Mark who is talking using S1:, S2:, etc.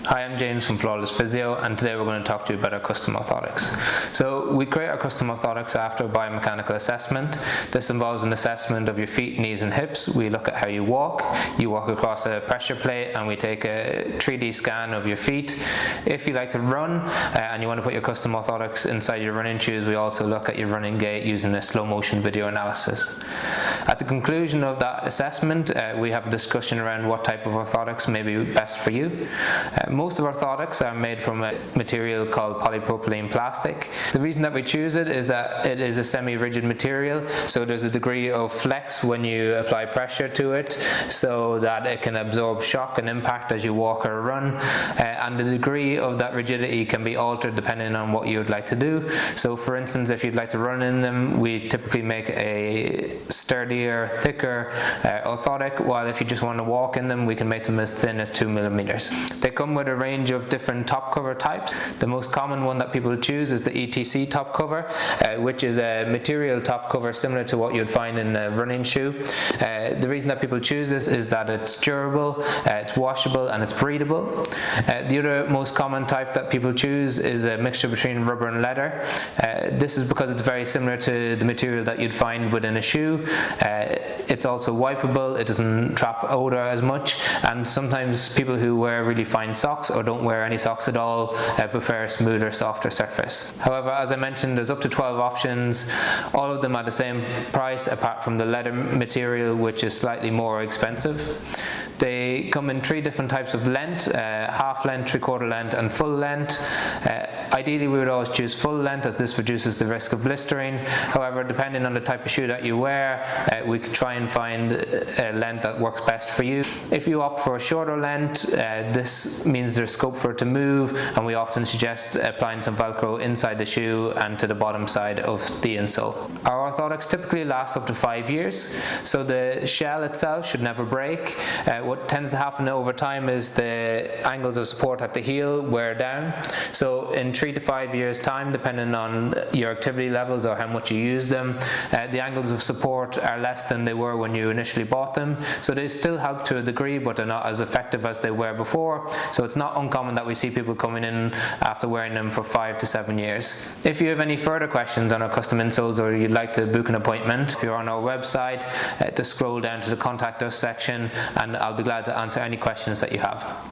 S1: Hi, I'm James from Flawless Physio, and today we're going to talk to you about our custom orthotics. So we create our custom orthotics after a biomechanical assessment. This involves an assessment of your feet, knees and hips. We look at how you walk. You walk across a pressure plate and we take a 3D scan of your feet. If you like to run and you want to put your custom orthotics inside your running shoes, we also look at your running gait using a slow motion video analysis. At the conclusion of that assessment, we have a discussion around what type of orthotics may be best for you. Most of our orthotics are made from a material called polypropylene plastic. The reason that we choose it is that it is a semi-rigid material, so there's a degree of flex when you apply pressure to it so that it can absorb shock and impact as you walk or run, and the degree of that rigidity can be altered depending on what you would like to do. So for instance, if you'd like to run in them, we typically make a sturdier, thicker orthotic, while if you just want to walk in them, we can make them as thin as 2 millimeters. They come with a range of different top cover types. The most common one that people choose is the ETC top cover, which is a material top cover similar to what you'd find in a running shoe. The reason that people choose this is that it's durable, it's washable and it's breathable. The other most common type that people choose is a mixture between rubber and leather. This is because it's very similar to the material that you'd find within a shoe. It's also wipeable, it doesn't trap odor as much, and sometimes people who wear really fine socks or don't wear any socks at all prefer a smoother, softer surface. However, as I mentioned, there's up to 12 options. All of them are the same price apart from the leather material, which is slightly more expensive. They come in 3 different types of length: half length, 3/4 length and full length. Ideally we would always choose full length, as this reduces the risk of blistering. However, depending on the type of shoe that you wear, we could try and find a length that works best for you. If you opt for a shorter length, this means there's scope for it to move, and we often suggest applying some Velcro inside the shoe and to the bottom side of the insole. Our orthotics typically last up to 5 years, so the shell itself should never break. What tends to happen over time is the angles of support at the heel wear down. So in 3 to 5 years time, depending on your activity levels or how much you use them, the angles of support are less than they were when you initially bought them. So they still help to a degree, but they're not as effective as they were before. So it's not uncommon that we see people coming in after wearing them for 5 to 7 years. If you have any further questions on our custom insoles, or you'd like to book an appointment, if you're on our website, just scroll down to the contact us section and I'll be glad to answer any questions that you have.